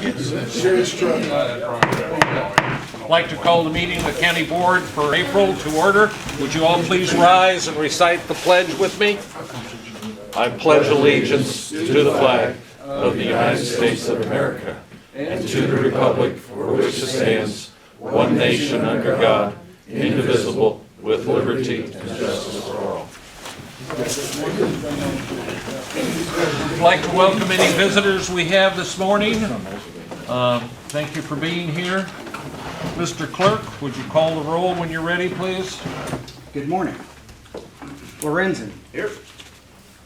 I'd like to call the meeting of the County Board for April to order. Would you all please rise and recite the pledge with me? I pledge allegiance to the flag of the United States of America and to the republic for which it stands, one nation under God, indivisible, with liberty and justice for all. I'd like to welcome any visitors we have this morning. Thank you for being here. Mr. Clerk, would you call the roll when you're ready, please? Good morning. Lorenzen. Here.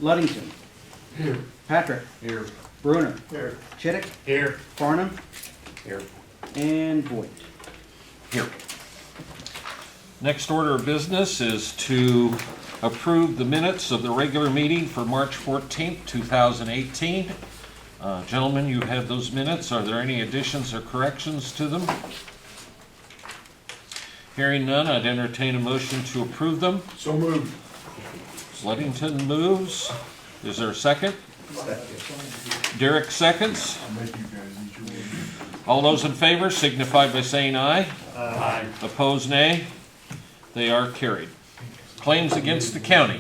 Luddington. Here. Patrick. Here. Bruner. Here. Chittick. Here. Farnham. Here. And Voigt. Here. Next order of business is to approve the minutes of the regular meeting for March 14th, 2018. Gentlemen, you have those minutes. Are there any additions or corrections to them? Hearing none, I'd entertain a motion to approve them. So moved. Luddington moves. Is there a second? Derek seconds. All those in favor signify by saying aye. Aye. Opposed, nay. They are carried. Claims against the county.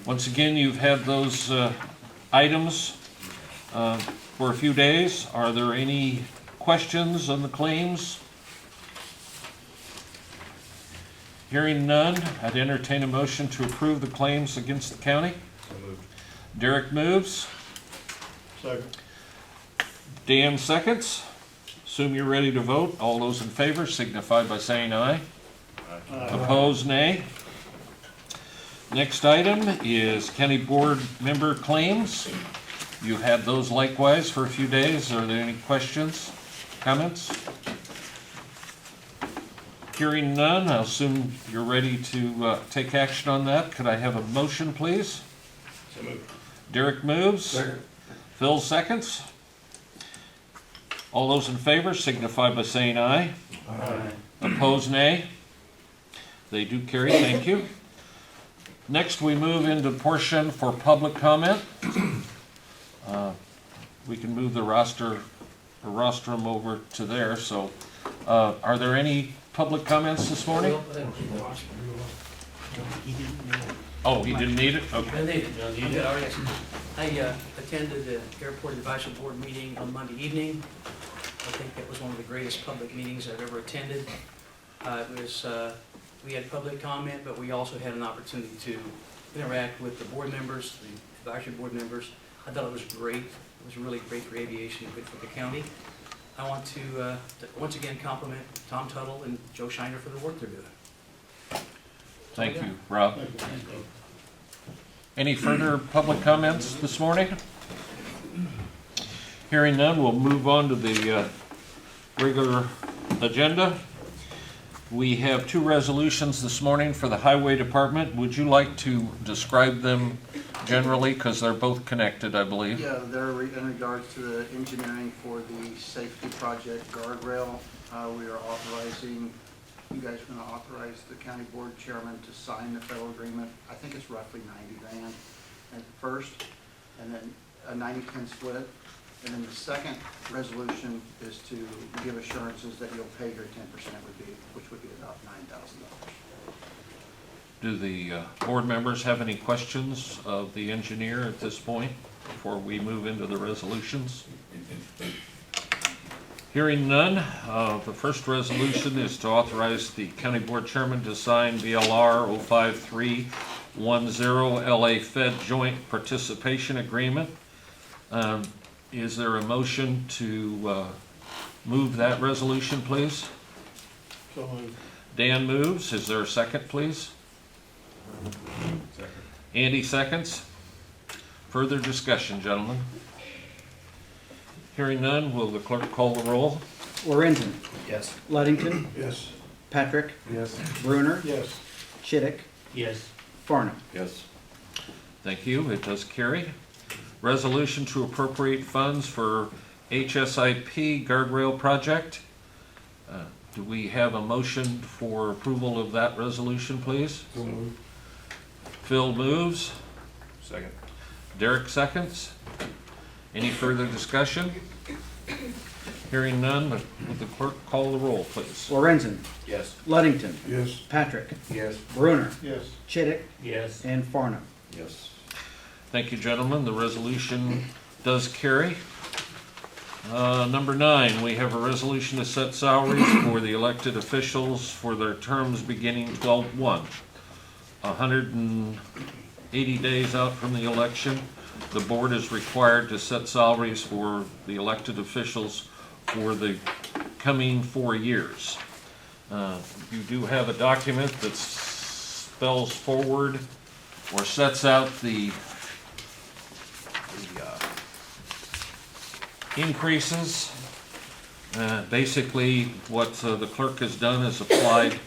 Once again, you've had those items for a few days. Are there any questions on the claims? Hearing none, I'd entertain a motion to approve the claims against the county. So moved. Derek moves. Second. Dan seconds. Assume you're ready to vote. All those in favor signify by saying aye. Opposed, nay. Next item is county board member claims. You've had those likewise for a few days. Are there any questions, comments? Hearing none, I'll assume you're ready to take action on that. Could I have a motion, please? So moved. Derek moves. Second. Phil seconds. All those in favor signify by saying aye. Aye. Opposed, nay. They do carry, thank you. Next, we move into portion for public comment. We can move the rostrum over to there. So, are there any public comments this morning? Oh, he didn't need it? Okay. I attended the Airport Advisory Board meeting on Monday evening. I think that was one of the greatest public meetings I've ever attended. We had public comment, but we also had an opportunity to interact with the board members, the advisory board members. I thought it was great. It was really great for aviation, good for the county. I want to once again compliment Tom Tuttle and Joe Shiner for the work they're doing. Thank you, Rob. Any further public comments this morning? Hearing none, we'll move on to the regular agenda. We have two resolutions this morning for the Highway Department. Would you like to describe them generally, because they're both connected, I believe? Yeah, they're in regards to the engineering for the safety project guardrail. We are authorizing, you guys are going to authorize the county board chairman to sign the federal agreement. I think it's roughly 90 grand at first, and then a 90-10 split. And then the second resolution is to give assurances that you'll pay your 10%, which would be about $9,000. Do the board members have any questions of the engineer at this point before we move into the resolutions? Hearing none, the first resolution is to authorize the county board chairman to sign BLR 05310 LA Fed Joint Participation Agreement. Is there a motion to move that resolution, please? So moved. Dan moves. Is there a second, please? Second. Andy seconds. Further discussion, gentlemen? Hearing none, will the clerk call the roll? Lorenzen. Yes. Luddington. Yes. Patrick. Yes. Bruner. Yes. Chittick. Yes. Farnham. Yes. Thank you. It does carry. Resolution to appropriate funds for HSIP guardrail project. Do we have a motion for approval of that resolution, please? So moved. Phil moves. Second. Derek seconds. Any further discussion? Hearing none, would the clerk call the roll, please? Lorenzen. Yes. Luddington. Yes. Patrick. Yes. Bruner. Yes. Chittick. Yes. And Farnum. Yes. Thank you, gentlemen. The resolution does carry. Number 9, we have a resolution to set salaries for the elected officials for their terms beginning 12/1. 180 days out from the election, the board is required to set salaries for the elected officials for the coming 4 years. You do have a document that spells forward or sets out the increases. Basically, what the clerk has done is applied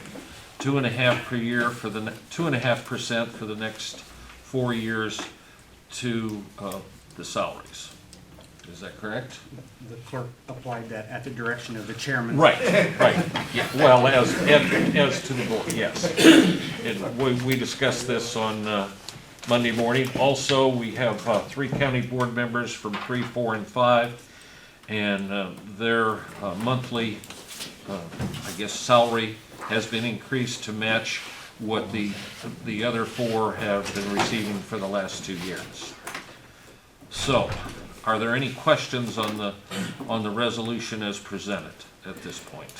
2.5% per year for the 2.5% for the next 4 years to the salaries. Is that correct? The clerk applied that at the direction of the chairman. Right, right. Yeah, well, as to the board, yes. And we discussed this on Monday morning. Also, we have 3 county board members from 3, 4, and 5, and their monthly, salary has been increased to match what the other 4 have been receiving for the last 2 years. So, are there any questions on the resolution as presented at this point?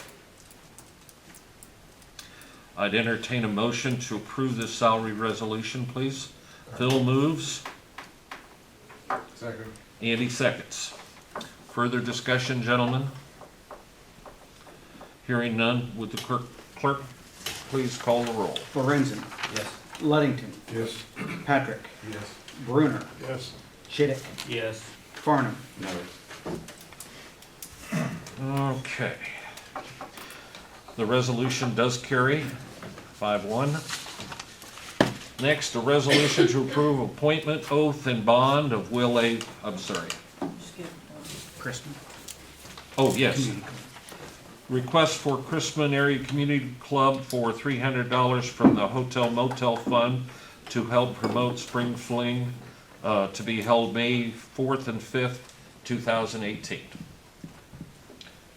I'd entertain a motion to approve this salary resolution, please. Phil moves. Second. Andy seconds. Further discussion, gentlemen? Hearing none, would the clerk please call the roll? Lorenzen. Yes. Luddington. Yes. Patrick. Yes. Bruner. Yes. Chittick. Yes. Farnum. No. Okay. The resolution does carry 5-1. Next, a resolution to approve appointment, oath, and bond of Will A. Crispin. Oh, yes. Request for Crispin Area Community Club for $300 from the Hotel Motel Fund to help promote Spring Fling to be held May 4th and 5th, 2018.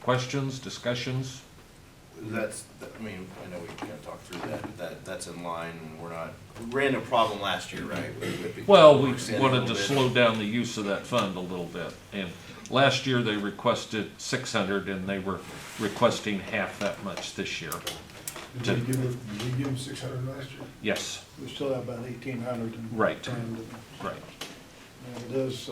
Questions, discussions? I mean, I know we kind of talked through that, that's in line, and we ran into a problem last year, right? Well, we extended a wanted little to bit. slow down the use of that fund a little bit. And last year, they requested 600, and they were requesting half that much this year. Did we give them 600 last year? Yes, We still have about 1,800 in. Right. fund. right. And it is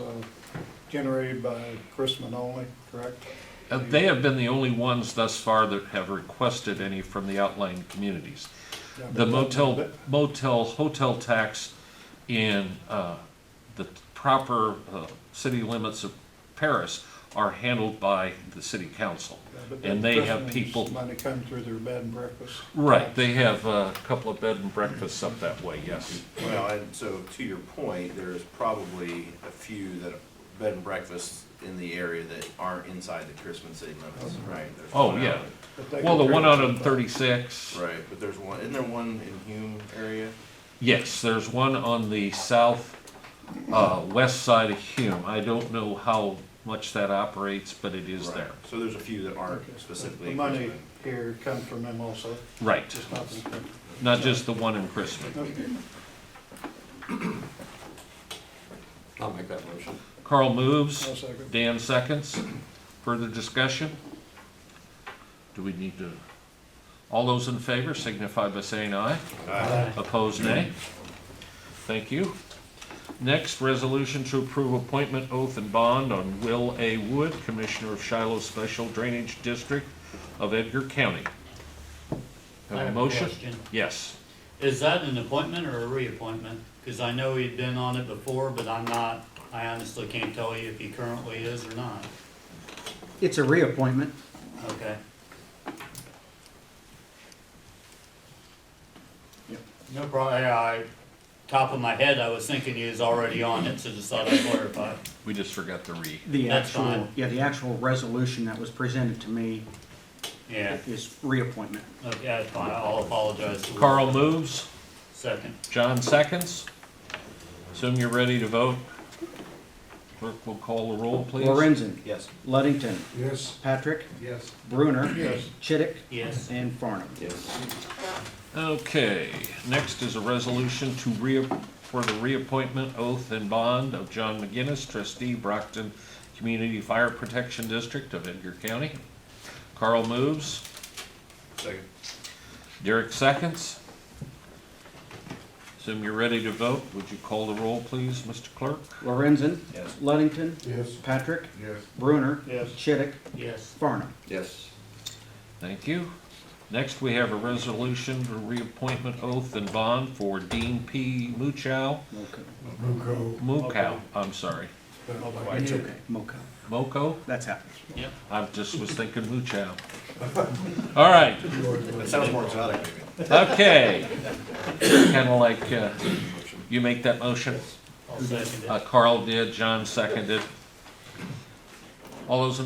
generated by Chrisman only, correct? They have been the only ones thus far that have requested any from the outlying communities. Yeah, The but hotel tax in the proper city limits of Paris are handled by the city council. but and they have Chrisman's people- money come through their bed and breakfast. Right, they have a couple of bed and breakfasts up that way, yes. Well, and so to your point, there's probably a few that bed and breakfasts in the area that aren't inside the Crispin city limits, right? There's Oh, one yeah. out- But they Well, the one out contribute on to 36, Right, but there's one, isn't there one in Hume area? yes, there's one on the south west side of Hume. I don't know how much that operates, but it is Right. there. So there's a few that aren't Okay. specifically. The money Crispin. here comes from them also, Right, just not the. not just the one in Crispin. Okay. I'll make that motion. Carl moves, I'll second. Dan seconds. Further discussion? Do we need to, all those in favor signify by saying aye. Aye. Opposed, nay. Thank you. Next, resolution to approve appointment, oath, and bond on Will A. Wood, Commissioner of Shiloh Special Drainage District of Edgar County. I Have a have a motion? question. Yes. Is that an appointment or a reappointment? Because I know he'd been on it before, but I honestly can't tell you if he currently is or not. It's a reappointment. Okay. No problem. Top of my head, I was thinking he was already on it, so just thought I'd clarify. We just forgot the re. The That's actual, fine. yeah, the actual resolution that was presented to me Yeah, is reappointment. okay, that's fine. I'll apologize. Carl moves, Second. John seconds. Assume you're ready to vote. Clerk will call the roll, please. Lorenzen. Yes. Luddington. Yes. Patrick. Yes. Bruner. Yes. Chittick. Yes. And Farnum. Yes. Okay, next is a resolution for the reappointment, oath, and bond of John McGinnis, trustee, Brockton Community Fire Protection District of Edgar County. Carl moves. Second. Derek seconds. Assume you're ready to vote. Would you call the roll, please, Mr. Clerk? Lorenzen. Yes. Luddington. Yes. Patrick. Yes. Bruner. Yes. Chittick. Yes. Farnum. Yes. Thank you. Next, we have a resolution for reappointment, oath, and bond for Dean P. Muchow. Muchow, I'm sorry. It's okay. Moco. Moko? That's happening. Yep. I just was thinking Muchow. All right, That sounds more exotic, maybe. okay. Kind of like, you make that motion? I'll second it. Carl did, John seconded. All those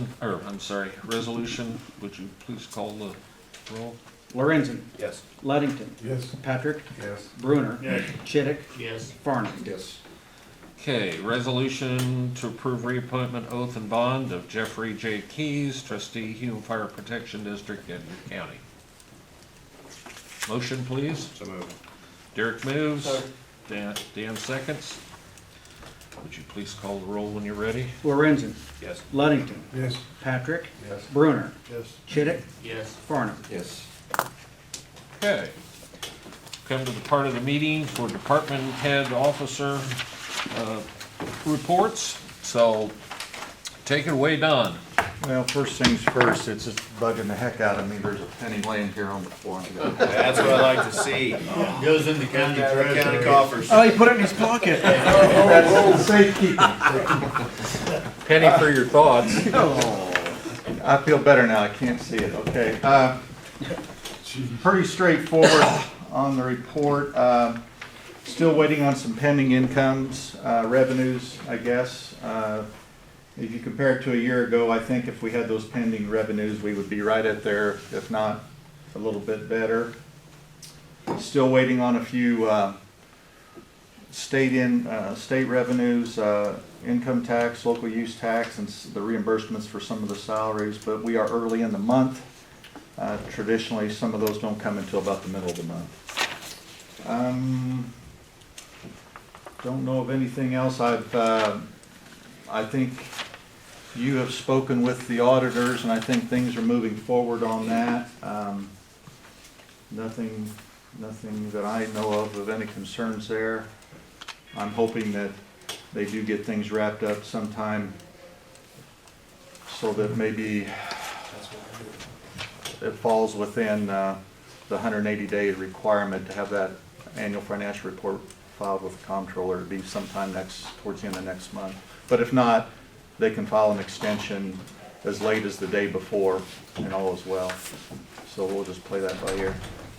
resolution, would you please call the roll? Lorenzen. Yes. Luddington. Yes. Patrick. Yes. Bruner. Yes. Chittick. Yes. Farnum. Yes. Okay, resolution to approve reappointment, oath, and bond of Jeffrey J. Keys, trustee, Human Fire Protection District, Edgar County. Motion, please. So moved. Derek moves. Dan seconds. Would you please call the roll when you're ready? Lorenzen. Yes. Luddington. Yes. Patrick. Yes. Bruner. Yes. Chittick. Yes. Farnum. Yes. Okay. Come to the part of the meeting for department head officer reports. So take it away, Don. Well, first things first, it's just bugging the heck out of me. There's a penny laying here on the floor. That's what I like to see. Goes in the county County treasurer. coffers. Oh, he put it in his pocket. That's safekeeping. Penny for your thoughts. I feel better now. I can't see it. Okay. Pretty straightforward on the report. Still waiting on some pending incomes, revenues, I guess. If you compare it to a year ago, I think if we had those pending revenues, we would be right at there, if not a little bit better. Still waiting on a few state revenues, income tax, local use tax, and the reimbursements for some of the salaries, but we are early in the month. Traditionally, some of those don't come until about the middle of the month. Don't know of anything else. I think you have spoken with the auditors, and I think things are moving forward on that. Nothing that I know of any concerns there. I'm hoping that they do get things wrapped up sometime so that maybe it falls within the 180-day requirement to have that annual financial report filed with the comptroller. It'd be sometime towards the end of next month. But if not, they can file an extension as late as the day before, and all is well. So we'll just play that by ear.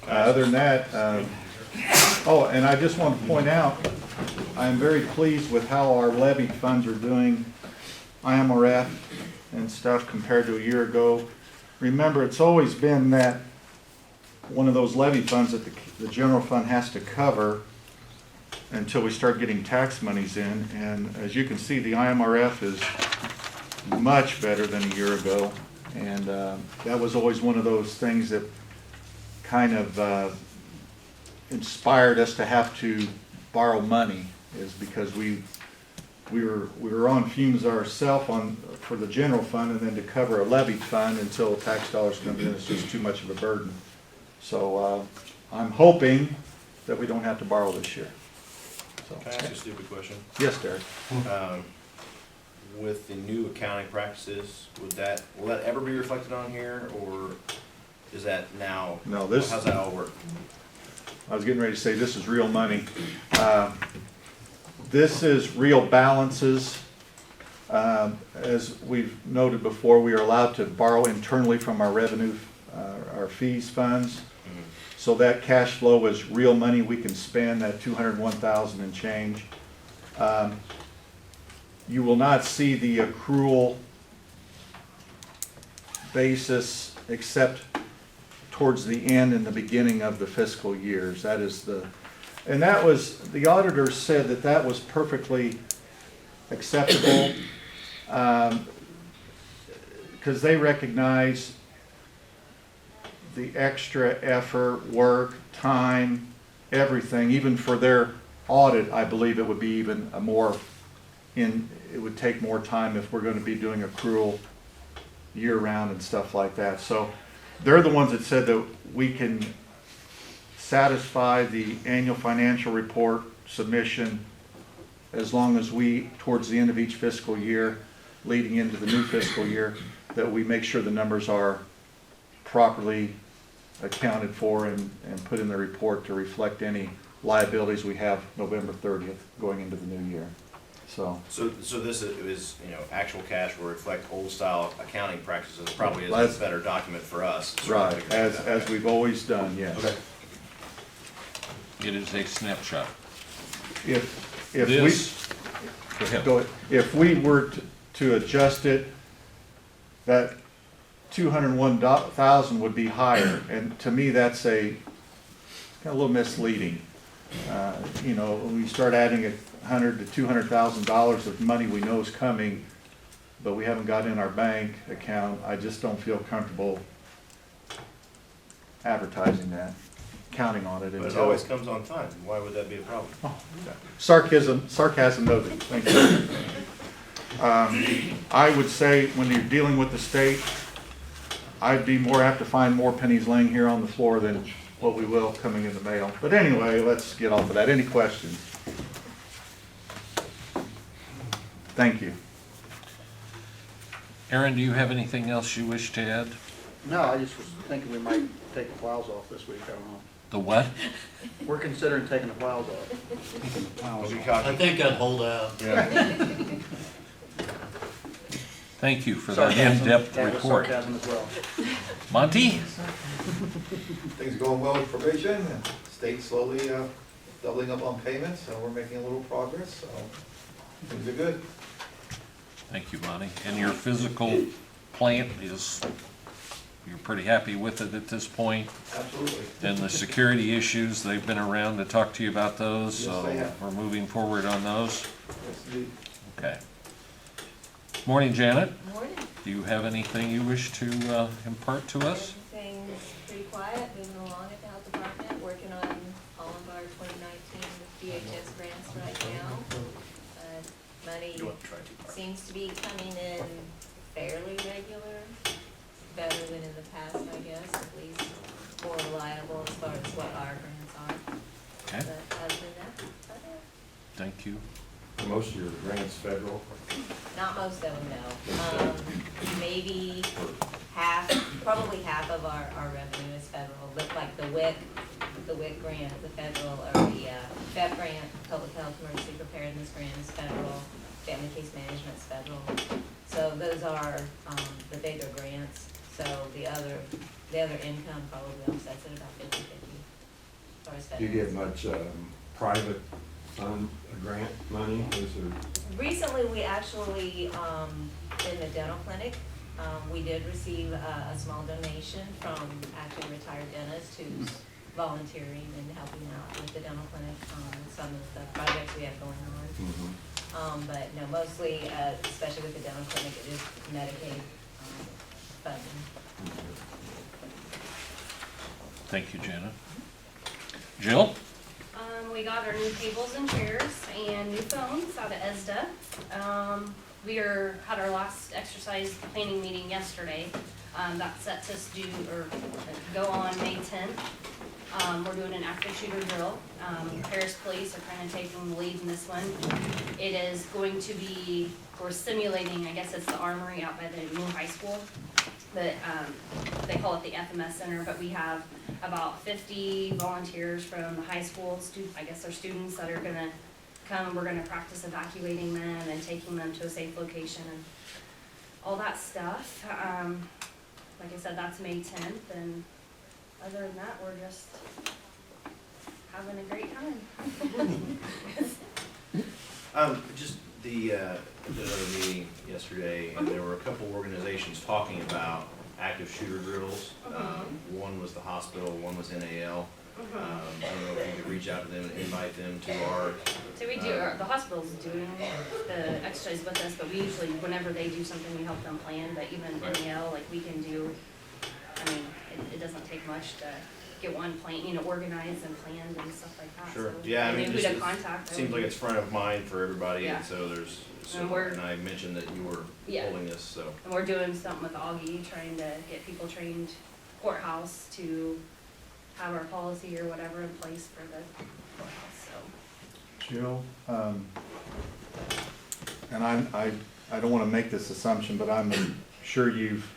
Other than that, oh, and I just want to point out, I am very pleased with how our levy funds are doing, IMRF and stuff compared to a year ago. Remember, it's always been that one of those levy funds that the general fund has to cover until we start getting tax monies in. And as you can see, the IMRF is much better than a year ago. And that was always one of those things that kind of inspired us to have to borrow money, is because we were on fumes ourselves for the general fund, and then to cover a levy fund until tax dollars come in, it's just too much of a burden. So I'm hoping that we don't have to borrow this year. So, Can I ask you a stupid question? yes, Derek. With the new accounting practices, will that ever be reflected on here, or is that now? No, this- How's that all work? I was getting ready to say this is real money. This is real balances. As we've noted before, we are allowed to borrow internally from our revenue, our fees funds. So that cash flow is real money we can spend, that $201,000 and change. You will not see the accrual basis except towards the end and the beginning of the fiscal years. That is the auditors said that was perfectly acceptable. Because they recognize the extra effort, work, time, everything, even for their audit, I believe it would be even a more, it would take more time if we're going to be doing accrual year-round and stuff like that. So they're the ones that said that we can satisfy the annual financial report submission as long as we, towards the end of each fiscal year, leading into the new fiscal year, that we make sure the numbers are properly accounted for and put in the report to reflect any liabilities we have November 30th going into the new year. So So this is, actual cash will reflect old style accounting practices, probably is That's- a better document for us. right, as we've always done, yes. Okay. It is a snapshot. If This, go ahead. if we were to adjust it, that 201,000 would be higher, and to me, that's a little misleading. When we start adding $100,000 to $200,000 of money we know is coming, but we haven't got in our bank account, I just don't feel comfortable advertising that, counting on it But it until. always comes on time. Why would that be a problem? Sarcasm noted, thank you. I would say when you're dealing with the state, I'd be more apt to find more pennies laying here on the floor than what we will coming in the mail. But anyway, let's get off of that. Any questions? Thank you. Aaron, do you have anything else you wish to add? No, I just was thinking we might take the plows off this week, I don't know. The what? We're considering taking the plows off. Don't be I cocky. think I'd hold out. Yeah. Thank you for that Sarcasm. in-depth That was report. sarcasm as well. Monty? Things are going well with probation, and state slowly doubling up on payments, so we're making a little progress, so things are good. Thank you, Monty. And your physical plant is, you're pretty happy with it at this point? Absolutely. And the security issues, they've been around to talk to you about those, Yes, so they have. we're moving forward on those? Yes, indeed. Okay. Morning, Janet. Morning. Do you have anything you wish to impart to us? Everything's pretty quiet, moving along at the health department, working on all of our 2019 DHS grants right now. Money You want to try too far. seems to be coming in fairly regular, better than in the past, I guess, at least more reliable as far as what our grants are. Okay, But other than that, okay. thank you. Most of your grants federal. Not most of them, no. Maybe half, probably half of our revenue is federal, but like the WIC grant, the federal, or the FEP grant, Public Health Emergency Preparedness Grant is federal, Family Case Management is federal. So those are the bigger grants, so the other income probably offsets it about 50/50 as far as Do you federal. get much private grant money? Is there? Recently, we actually, in the dental clinic, we did receive a small donation from actually a retired dentist who's volunteering and helping out with the dental clinic on some of the projects we have going on. But no, mostly, especially with the dental clinic, it is Medicaid funding. Thank you, Janet. Jill? We got our new tables and chairs and new phones out of ESDA. We had our last exercise planning meeting yesterday. That sets us go on May 10th. We're doing an active shooter drill. Paris Police are kind of taking the lead in this one. It is going to be, we're simulating, I guess it's the armory out by the new high school. But they call it the FMS Center, but we have about 50 volunteers from the high school, I guess they're students that are gonna come. We're gonna practice evacuating them and taking them to a safe location and all that stuff. Like I said, that's May 10th, and other than that, we're just having a great time. Just the other meeting yesterday, and there were a couple organizations talking about active shooter drills. One was the hospital, one was NAL. I don't know if you could reach out to them and invite them to our, So we do, the hospital's doing the exercise with us, but we usually, whenever they do something, we help them plan, but even NEL, like we can do, I mean, it doesn't take much to get one plan, organized and planned and stuff like that. sure, So yeah, I they mean, knew who just, to contact. seems like it's front of mind for everybody, Yeah. and so there's, And we're- and I mentioned that you were Yeah. holding this, so. And we're doing something with Augie, trying to get people trained courthouse to have our policy or whatever in place for the courthouse, so. Jill, and I don't want to make this assumption, but I'm sure you've,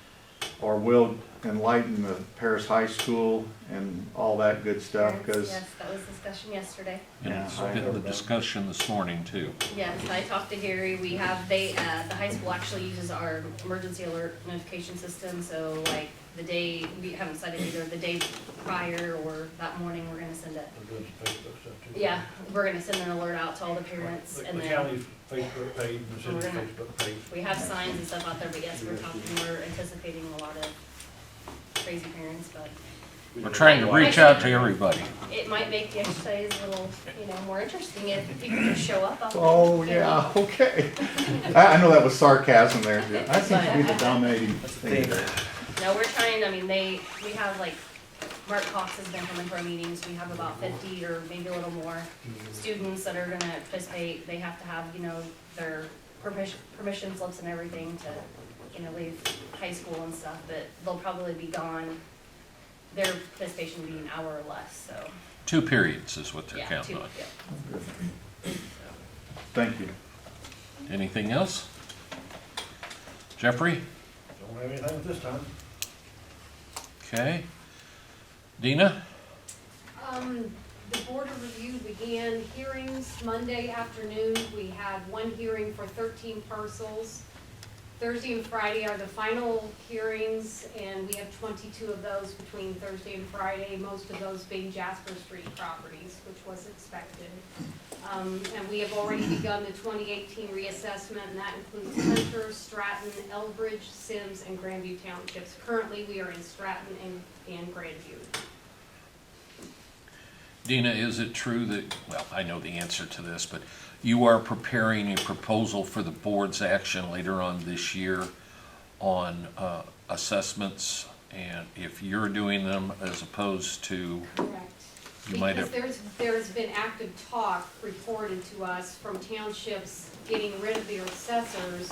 or will enlighten the Paris High School and all that good stuff, because. Yes, that was discussion yesterday. And it's been the discussion this morning too. Yes, I talked to Harry, we have, the high school actually uses our emergency alert notification system, so like the day, we haven't said it either, the day prior or that morning, we're gonna send it. Yeah, we're gonna send an alert out to all the parents and then county's Facebook page and the city's We're gonna- Facebook page. we have signs and stuff out there, but yes, we're anticipating a lot of crazy parents, but We're trying to reach out to everybody. it might make the exercise a little, more interesting if people just show up out there. Oh, yeah, okay. I know that was sarcasm there. I seem to be the dominating thing there. No, we're trying, we have like, Mark Cox has been coming to our meetings, we have about 50 or maybe a little more students that are gonna participate. They have to have, their permission slips and everything to, leave high school and stuff, but they'll probably be gone. Their participation will be an hour or less, so, 2 periods is what they're yeah, counting two, on. yeah. Thank you. Anything else? Jeffrey? Don't have anything at this time. Okay. Dina? The Board of Review began hearings Monday afternoon. We had one hearing for 13 parcels. Thursday and Friday are the final hearings, and we have 22 of those between Thursday and Friday, most of those being Jasper Street properties, which was expected. And we have already begun the 2018 reassessment, and that includes Hunter, Stratton, Elbridge, Sims, and Grandview Townships. Currently, we are in Stratton and Grandview. Dina, is it true that, well, I know the answer to this, but you are preparing a proposal for the board's action later on this year on assessments, and if you're doing them as opposed to, Correct. you might Because have, there's been active talk reported to us from townships getting rid of their assessors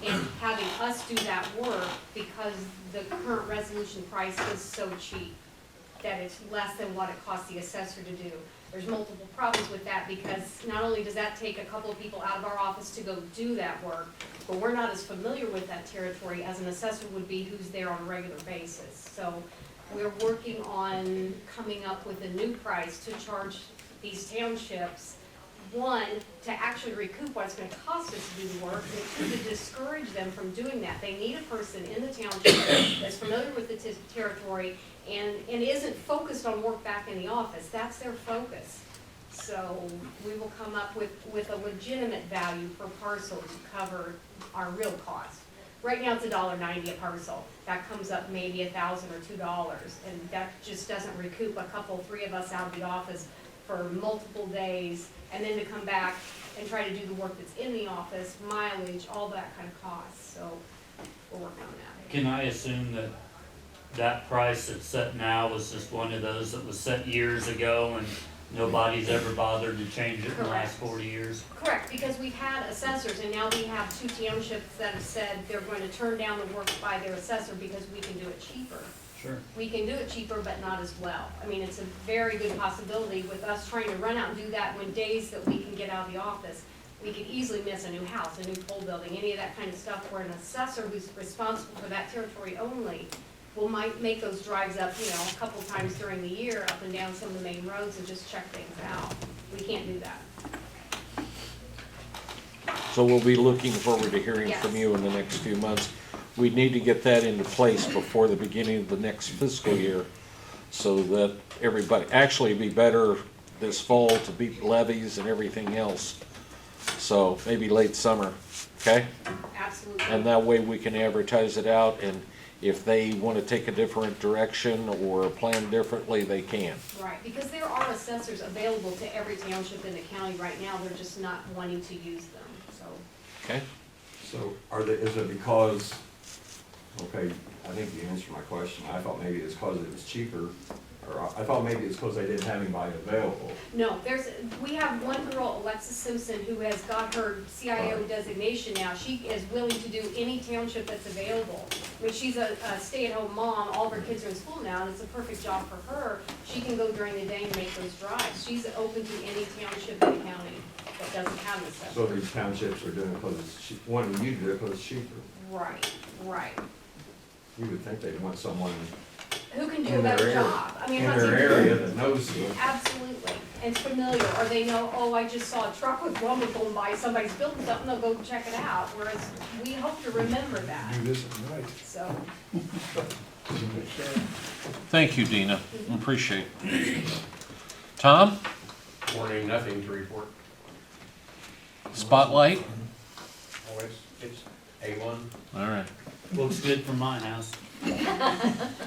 and having us do that work because the current resolution price is so cheap that it's less than what it costs the assessor to do. There's multiple problems with that because not only does that take a couple of people out of our office to go do that work, but we're not as familiar with that territory as an assessor would be who's there on a regular basis. So we're working on coming up with a new price to charge these townships, one, to actually recoup what it's gonna cost us to do the work, and two, to discourage them from doing that. They need a person in the township that's familiar with the territory and isn't focused on work back in the office. That's their focus. So we will come up with a legitimate value per parcel to cover our real cost. Right now, it's $1.90 a parcel. That comes up maybe $1,000 or $2, and that just doesn't recoup a couple, 3 of us out of the office for multiple days, and then to come back and try to do the work that's in the office, mileage, all that kind of costs. So we're working on that. Can I assume that that price that's set now was just one of those that was set years ago and nobody's ever bothered to change it in the last Correct. 40 years? Correct, because we've had assessors, and now we have 2 townships that have said they're going to turn down the work by their assessor because we can do it cheaper. Sure. We can do it cheaper, but not as well. I mean, it's a very good possibility with us trying to run out and do that when days that we can get out of the office. We could easily miss a new house, a new pole building, any of that kind of stuff, where an assessor who's responsible for that territory only might make those drives up, a couple times during the year, up and down some of the main roads and just check things out. We can't do that. so we'll be looking forward to hearing Yes. from you in the next few months. We need to get that into place before the beginning of the next fiscal year, so that everybody, actually it'd be better this fall to beat levies and everything else. So maybe late summer, okay? Absolutely. And that way we can advertise it out, and if they want to take a different direction or plan differently, they can. Right, because there are assessors available to every township in the county right now, they're just not wanting to use them, so. Okay? So is it because, okay, I think you answered my question. I thought maybe it's because it was cheaper, or I thought maybe it's because they didn't have anybody available. No, we have one girl, Alexis Simpson, who has got her CIO designation now. She is willing to do any township that's available. I mean, she's a stay-at-home mom, all of her kids are in school now, and it's a perfect job for her. She can go during the day and make those drives. She's open to any township in the county that doesn't have an assessor. So these townships are doing it because it's cheap, wanting you to do it because it's cheaper. Right, right. You would think they'd want someone Who can do a in their better area, job? I mean, in I'm not their saying- area that knows you. Absolutely, and familiar, or they know, oh, I just saw a truck with lumber going by, somebody's building something, they'll go check it out, whereas we hope to remember that, Do this at night. so. Thank you, Dina. Appreciate it. Tom? Morning, nothing to report. Spotlight? Oh, it's A1. All right. Looks good from my house.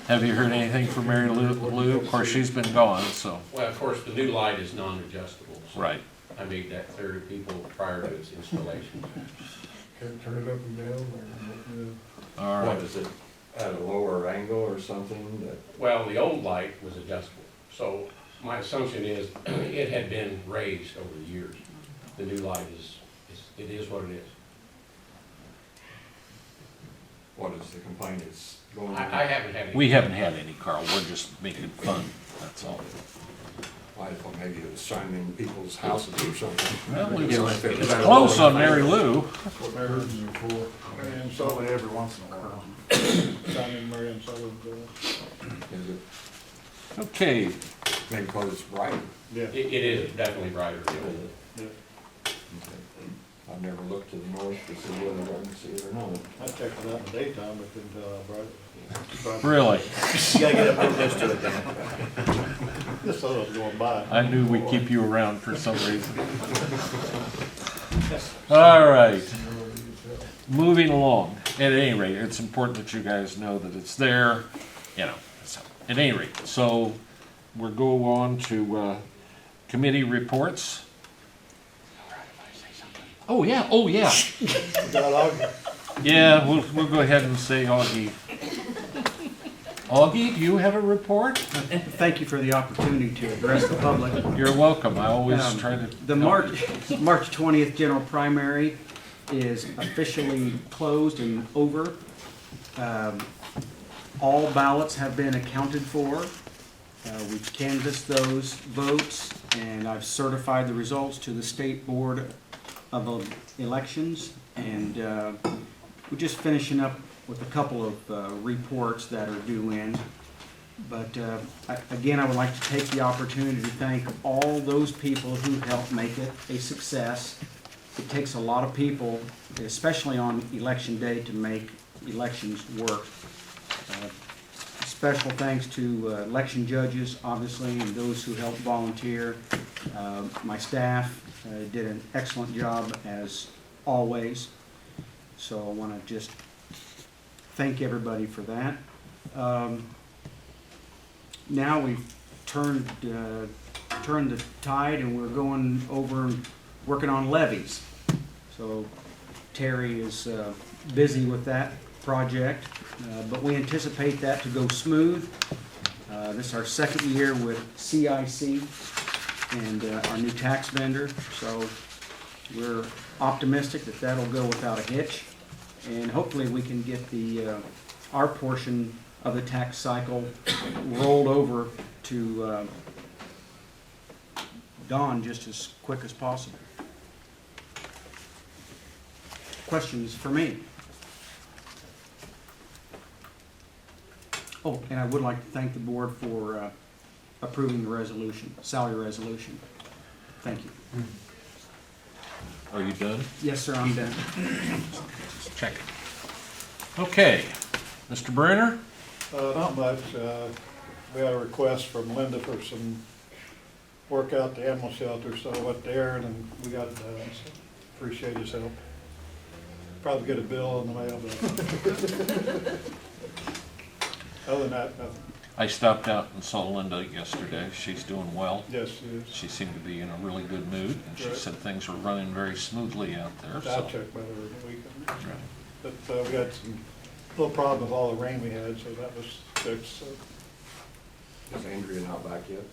Have you heard anything from Mary Lou? Of course, she's been gone, so. Well, of course, the new light is non-adjustable. So Right. I made that clear to people prior to its installation. Can it turn it up and down or? All What, right. is it at a lower angle or something that? Well, the old light was adjustable. So my assumption is it had been raised over the years. The new light it is what it is. What is the complaint? It's going. I haven't had any. We haven't had any, Carl. We're just making fun. That's all. I thought maybe it was shining in people's houses or something. Well, You know, if it was at a Close lower on Mary Lou. What Marion for? Marion Sullivan every once in a while. Signing Marion Sullivan. Is it Okay. maybe because it's brighter? Yeah. It is definitely brighter. I've never looked to the north to see whether I can see it or not. I checked it out in the daytime, but couldn't tell how bright it was. Really? You gotta get up real close to it then. Just thought it was going by. I knew we'd keep you around for some reason. All right. Moving along. At any rate, it's important that you guys know that it's there, you know. So, at any rate, so we'll go on to committee reports. Oh, yeah, oh, yeah. Yeah, we'll go ahead and say Augie. Augie, do you have a report? Thank you for the opportunity to address the public. You're welcome. I always try to. The March 20th general primary is officially closed and over. All ballots have been accounted for. We've canvassed those votes, and I've certified the results to the State Board of Elections. And we're just finishing up with a couple of reports that are due in. But again, I would like to take the opportunity to thank all those people who helped make it a success. It takes a lot of people, especially on election day, to make elections work. Special thanks to election judges, obviously, and those who helped volunteer. My staff did an excellent job as always. So I want to just thank everybody for that. Now we've turned the tide and we're going over and working on levies. So Terry is busy with that project, but we anticipate that to go smooth. This is our second year with CIC and our new tax vendor, so we're optimistic that that'll go without a hitch. And hopefully we can get our portion of the tax cycle rolled over to Dawn just as quick as possible. Questions for me? Oh, and I would like to thank the board for approving the resolution, salary resolution. Thank you. Are you done? Yes, sir, I'm done. Just checking. Okay, Mr. Brenner? Not much. We had a request from Linda for some work out the animal shelter, so I went there and we got it done. So appreciate his help. Probably get a bill in the mail, but Other than that, nothing. I stopped out and saw Linda yesterday. She's doing well. Yes, she is. She seemed to be in a really good mood, and she Right. said things were running very smoothly out there, I so. checked by the weekend. Right. But we had some little problem with all the rain we had, so that was fixed, so. Is Andrea not back yet?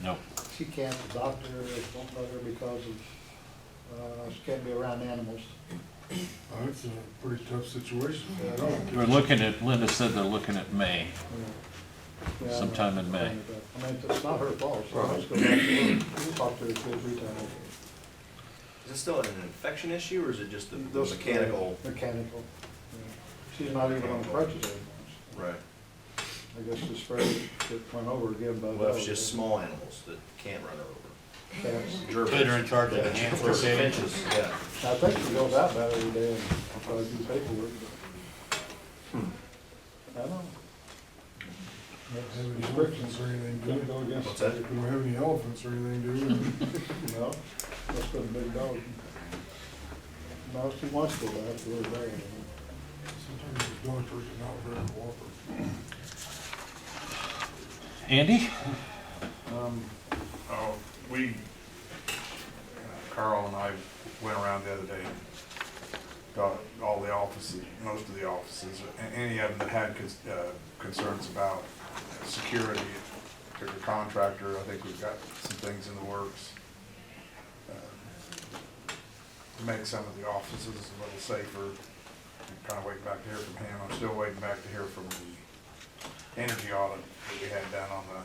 No. She can't, the doctor won't let her because of, she can't be around animals. That's a pretty tough situation. We're looking at, Linda said they're looking at May. Yeah, Sometime in May. I mean, it's not her fault, so let's go back to her. We'll talk to her 2 or 3 times. Is it still an infection issue, or is it just the Just, mechanical? Mechanical. Yeah. She's not even on crutches anymore. Right. I guess she's afraid to run over again by the Well, if dog. it's just small animals that can't run her over. Cats. Put her in charge of the hamsters. Finches, yeah. I think she goes out about every day and tries to do paperwork, but. I don't know. Don't have any restrictions or anything, do we? Go against. What's that? We don't have any elephants or anything, do we? No, that's been a big dog. No, she wants to, but I have to really bad. Sometimes the doctors are not very cooperative. Andy? Carl and I went around the other day, got all the offices, most of the offices, any of them that had concerns about security. To the contractor, I think we've got some things in the works to make some of the offices a little safer. I'm kind of waiting back to hear from him. I'm still waiting back to hear from the energy audit that we had done on the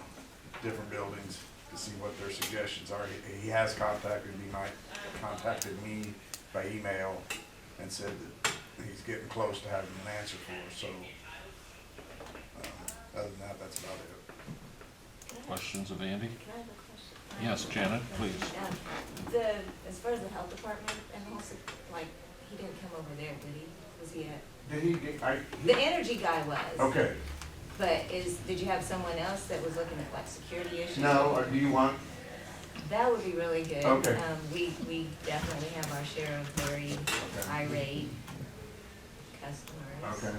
different buildings to see what their suggestions are. He has contacted me by email and said that he's getting close to having an answer for us, so other than that, that's about it. Questions of Andy? Can I have a question? Yes, Janet, please. As far as the health department and also, like, he didn't come over there, did he? Was he at? Did he, The energy guy was. okay. But did you have someone else that was looking at like security issues? No, do you want, That would be really good. Okay. We definitely have our share of very irate customers. okay.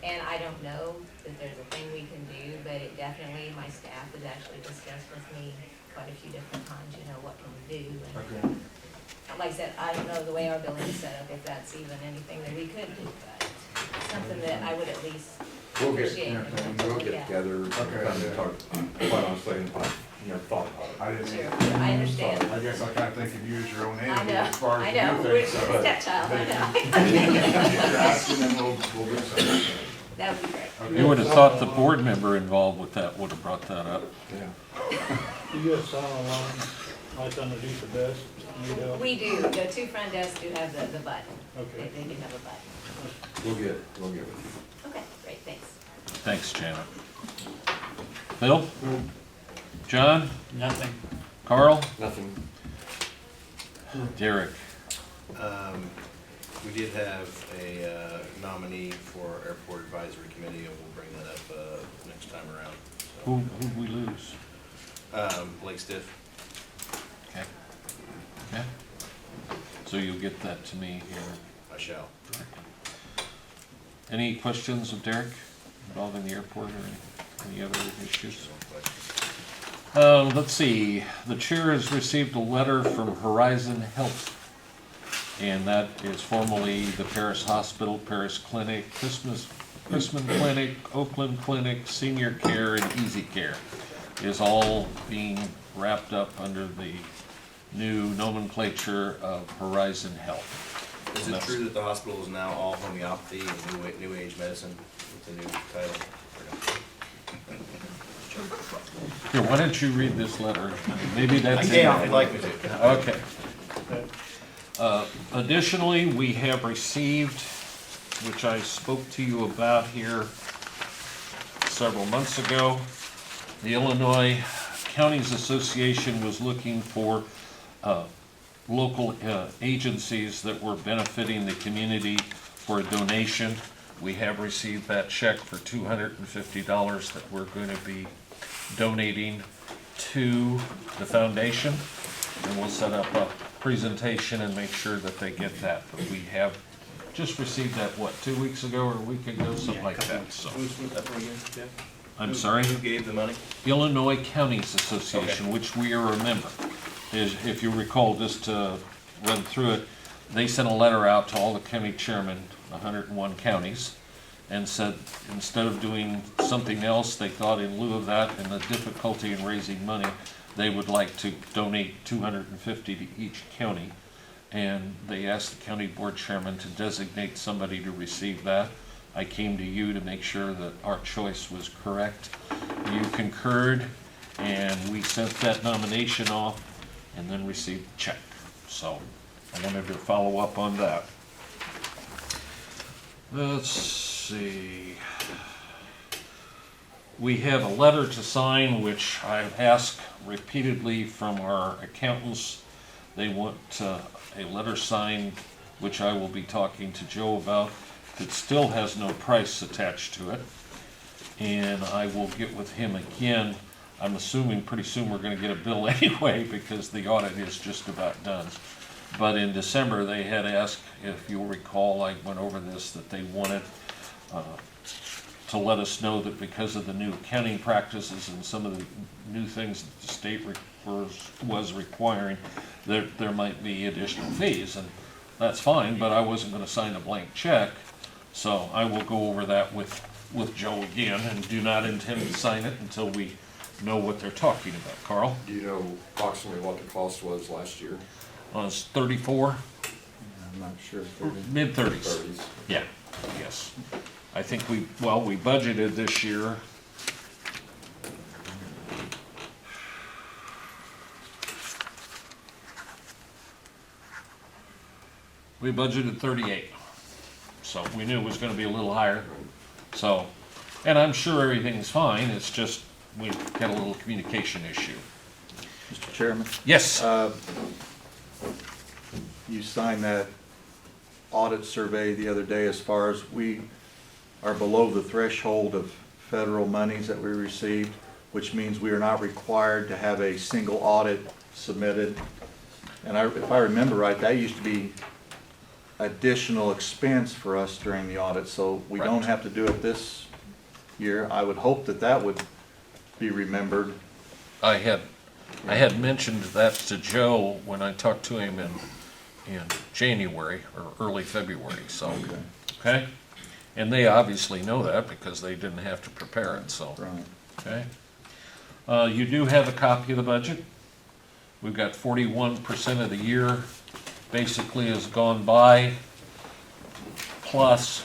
And I don't know that there's a thing we can do, but it definitely, my staff has actually discussed with me quite a few different times, you know, what can we do? And like I said, I don't know the way our building is set up, if that's even anything that we could do, but it's something that I would at least We'll get, appreciate. we'll get together, kind of talk, quite honestly, and thought about it. I didn't. Sure, I understand. I guess I kind of think of you as your own I entity know, as far I as know, you do we're things. a stepchild, I know. You're asking and we'll do something. That would be great. You would have thought the board member involved with that would have brought that up. Yeah. You get someone along, like underneath the desk, need help? We do, the 2 front desks do have the button. Okay. They do have a button. We'll get with you. Okay, great, thanks. Thanks, Janet. Bill? John? Nothing. Carl? Nothing. Derek? We did have a nominee for Airport Advisory Committee, and we'll bring that up next time around. Who'd we lose? Blake Stiff. Okay. Okay. So you'll get that to me here. I shall. Any questions of Derek involving the airport or any other issues? Let's see, the chair has received a letter from Horizon Health, and that is formerly the Paris Hospital, Paris Clinic, Chrisman Clinic, Oakland Clinic, Senior Care, and Easy Care is all being wrapped up under the new nomenclature of Horizon Health. Is it true that the hospital is now all homeopathy and new age medicine with the new title? Here, why don't you read this letter? Maybe I that's. can if you'd like me to. Okay. Additionally, we have received, which I spoke to you about here several months ago, the Illinois Counties Association was looking for local agencies that were benefiting the community for a donation. We have received that check for $250 that we're going to be donating to the foundation, and we'll set up a presentation and make sure that they get that. But we have just received that, what, 2 weeks ago or a week ago, something like that, so. I'm sorry? Who gave the money? Illinois Counties Association, which we are a member. Is, if you recall, just to run through it, they sent a letter out to all the county chairmen, 101 counties, and said instead of doing something else, they thought in lieu of that and the difficulty in raising money, they would like to donate $250 to each county. And they asked the county board chairman to designate somebody to receive that. I came to you to make sure that our choice was correct. You concurred, and we sent that nomination off and then received the check. So I wanted to follow up on that. Let's see. We have a letter to sign, which I've asked repeatedly from our accountants. They want a letter signed, which I will be talking to Joe about. It still has no price attached to it, and I will get with him again. I'm assuming pretty soon we're going to get a bill anyway because the audit is just about done. But in December, they had asked, if you'll recall, I went over this, that they wanted to let us know that because of the new accounting practices and some of the new things that the state was requiring, there might be additional fees, and that's fine, but I wasn't going to sign a blank check, so I will go over that with Joe again, and do not intend to sign it until we know what they're talking about. Carl? Do you know approximately what the cost was last year? It's 34, I'm not sure. mid-30s. 30s. Yeah, yes. I think we budgeted this year. We budgeted 38, so we knew it was gonna be a little higher. So, and I'm sure everything's fine, it's just we had a little communication issue. Mr. Chairman? Yes, You signed that audit survey the other day as far as we are below the threshold of federal monies that we received, which means we are not required to have a single audit submitted. And if I remember right, that used to be additional expense for us during the audit, so we don't have to do it this year. I would hope that that would be remembered. I had mentioned that to Joe when I talked to him in January or early February, so, okay? And they obviously know that because they didn't have to prepare it, so, Right. okay? You do have a copy of the budget. We've got 41% of the year basically has gone by, plus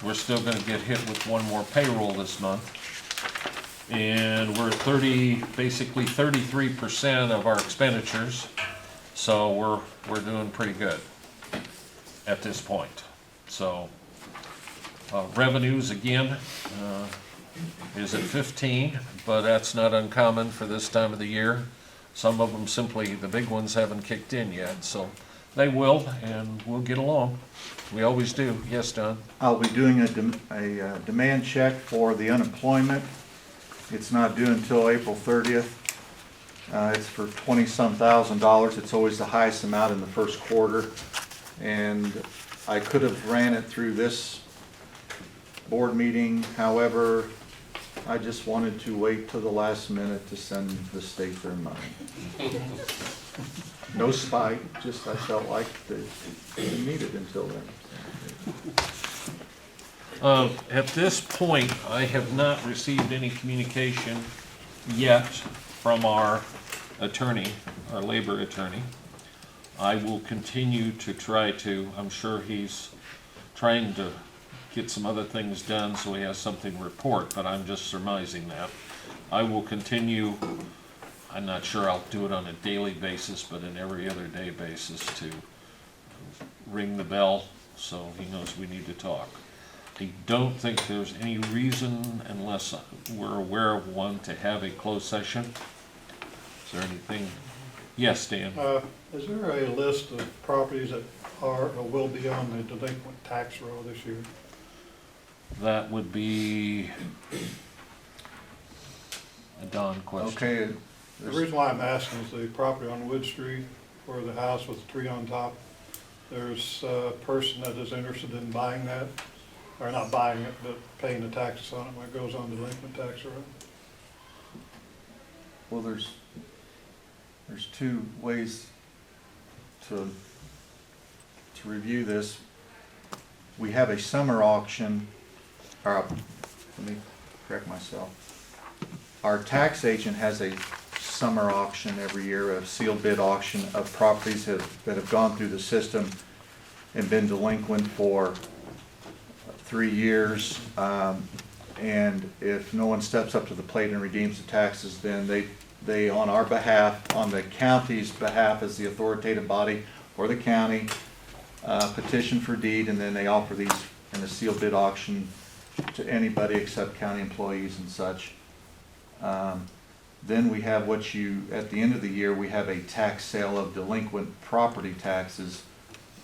we're still gonna get hit with one more payroll this month. And we're basically 33% of our expenditures, so we're doing pretty good at this point. So, revenues again, is at 15, but that's not uncommon for this time of the year. Some of them simply, the big ones haven't kicked in yet, so they will, and we'll get along. We always do. Yes, Don? I'll be doing a demand check for the unemployment. It's not due until April 30th. It's for $20-some thousand. It's always the highest amount in the first quarter. And I could have ran it through this board meeting. However, I just wanted to wait till the last minute to send the state their money. No spite, just I felt like they needed until then. At this point, I have not received any communication yet from our attorney, our labor attorney. I will continue to try to, I'm sure he's trying to get some other things done so he has something to report, but I'm just surmising that. I will continue, I'm not sure I'll do it on a daily basis, but an every other day basis to ring the bell so he knows we need to talk. I don't think there's any reason, unless we're aware of one, to have a closed session. Is there anything? Yes, Dan? Is there a list of properties that are or will be on the delinquent tax roll this year? That would be a Don question. Okay. The reason why I'm asking is the property on Wood Street, where the house with the tree on top, there's a person that is interested in buying that, or not buying it, but paying the taxes on it when it goes on the delinquent tax roll. Well, there's two ways to review this. We have a summer auction, or let me correct myself. Our tax agent has a summer auction every year, a sealed bid auction of properties that have gone through the system and been delinquent for 3 years. And if no one steps up to the plate and redeems the taxes, then they on our behalf, on the county's behalf as the authoritative body for the county, petition for deed, and then they offer these in a sealed bid auction to anybody except county employees and such. Then we have at the end of the year, we have a tax sale of delinquent property taxes,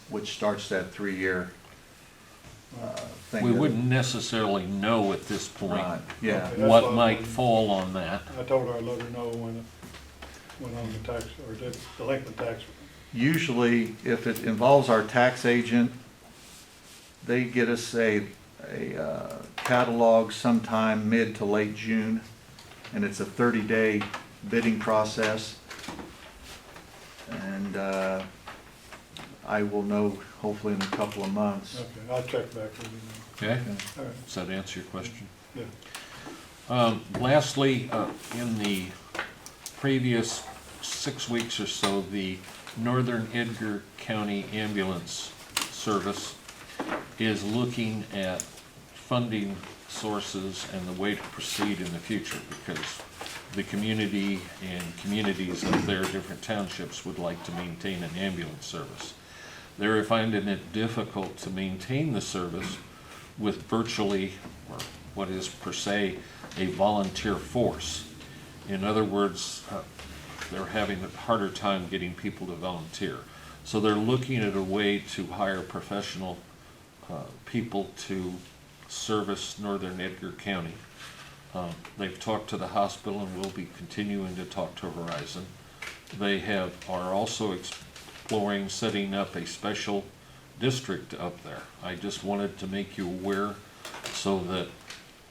which starts that 3-year thing. We wouldn't necessarily know at this point Right, yeah. Okay, that's what what might I'm- fall on that. I told her I'd let her know when it went on the tax, or the delinquent tax. Usually, if it involves our tax agent, they get us a catalog sometime mid to late June, and it's a 30-day bidding process. And I will know hopefully in a couple of months. Okay, I'll check back with you. Okay? All right. Does that answer your question? Yeah. Lastly, in the previous 6 weeks or so, the Northern Edgar County Ambulance Service is looking at funding sources and the way to proceed in the future, because the community and communities of their different townships would like to maintain an ambulance service. They're finding it difficult to maintain the service with virtually, or what is per se, a volunteer force. In other words, they're having a harder time getting people to volunteer. So they're looking at a way to hire professional people to service Northern Edgar County. They've talked to the hospital and will be continuing to talk to Horizon. They are also exploring setting up a special district up there. I just wanted to make you aware so that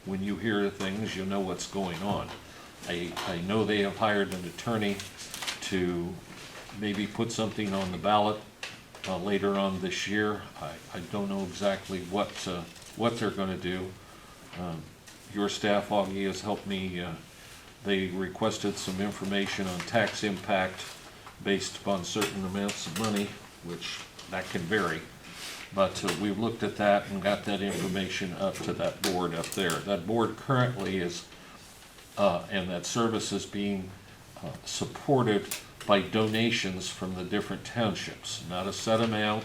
when you hear things, you know what's going on. I know they have hired an attorney to maybe put something on the ballot later on this year. I don't know exactly what they're going to do. Your staff, Augie, has helped me. They requested some information on tax impact based upon certain amounts of money, which that can vary. But we've looked at that and got that information up to that board up there. That board currently is, and that service is being supported by donations from the different townships. Not a set amount,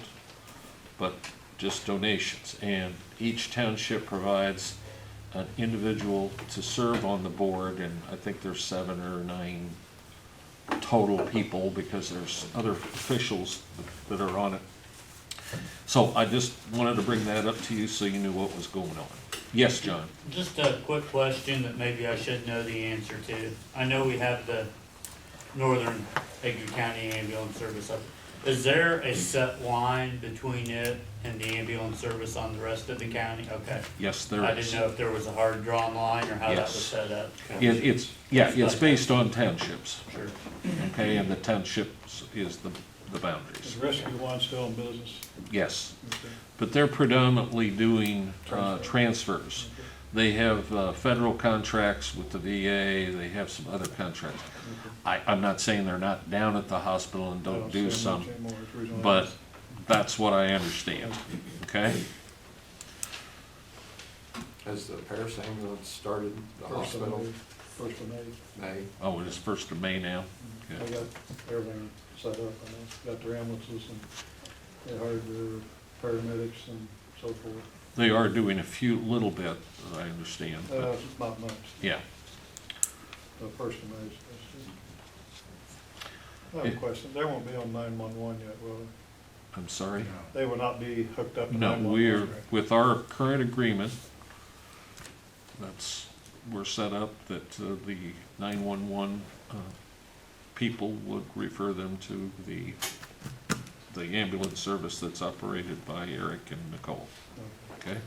but just donations. And each township provides an individual to serve on the board, and I think there's 7 or 9 total people, because there's other officials that are on it. So I just wanted to bring that up to you so you knew what was going on. Yes, John? Just a quick question that maybe I should know the answer to. I know we have the Northern Edgar County Ambulance Service up. Is there a set line between it and the ambulance service on the rest of the county? Okay. Yes, there I is. didn't know if there was a hard drawn line or how that was Yes. set up. It's based on townships, Sure. okay, and the townships is the Is boundaries. Rescue One still in business? Yes, Okay. but they're predominantly doing Transfer. transfers. They have federal contracts with the VA, they have some other contracts. I'm not saying they're not down at the hospital and I don't do see some, much anymore. It's the reason why I but asked. that's what I understand, okay? Has the Paris ambulance started the First of hospital? May. First of May. May? Oh, it is 1st of May now? They Okay. got everything set up, and they got their ambulances, and they hired their paramedics and so forth. They are doing a little bit, I understand, but, Not much. yeah. The first of May is supposed to. I have a question. They won't be on 911 yet, will I'm sorry? they? They will not be hooked up to No, 911. we're, with our current agreement, we're set up that the 911 people would refer them to the the ambulance service that's operated by Eric and Nicole. Okay?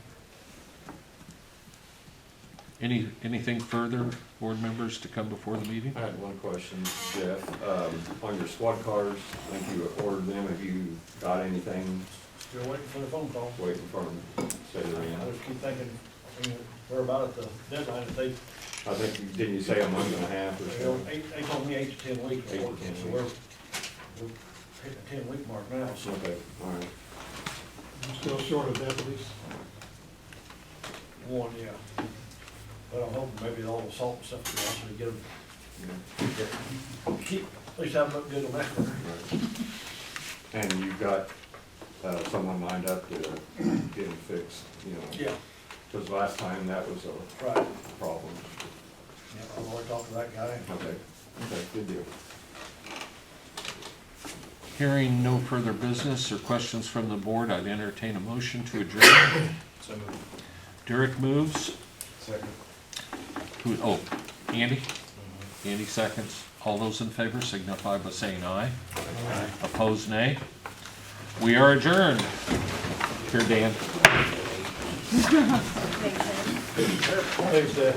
Anything further, board members, to come before the meeting? I had one question, Jeff. On your squad cars, I think you ordered them. Have you got anything Still waiting for the phone call. waiting for them to say they're in? I just keep thinking, I mean, we're about at the deadline, if they, I think, didn't you say a month and a half or they so? told me 8 to 10 weeks. 8 to 10 So we're hitting the 10-week mark now, so. Okay, all right. I'm still short of deputies. One, yeah. But I'm hoping maybe all the salt and stuff, we actually get them, keep, at least have them look good on that. Right. And you've got someone lined up to get them fixed, you know? Yeah, Because last time that was a right. problem. Yeah, I've already talked to that guy. Okay, good deal. Hearing no further business or questions from the board, I'd entertain a motion to adjourn. So moved. Derek moves. Second. Andy? Andy seconds. All those in favor signify by saying aye. Aye. Opposed, nay. We are adjourned. Here, Dan. Thanks, Dad.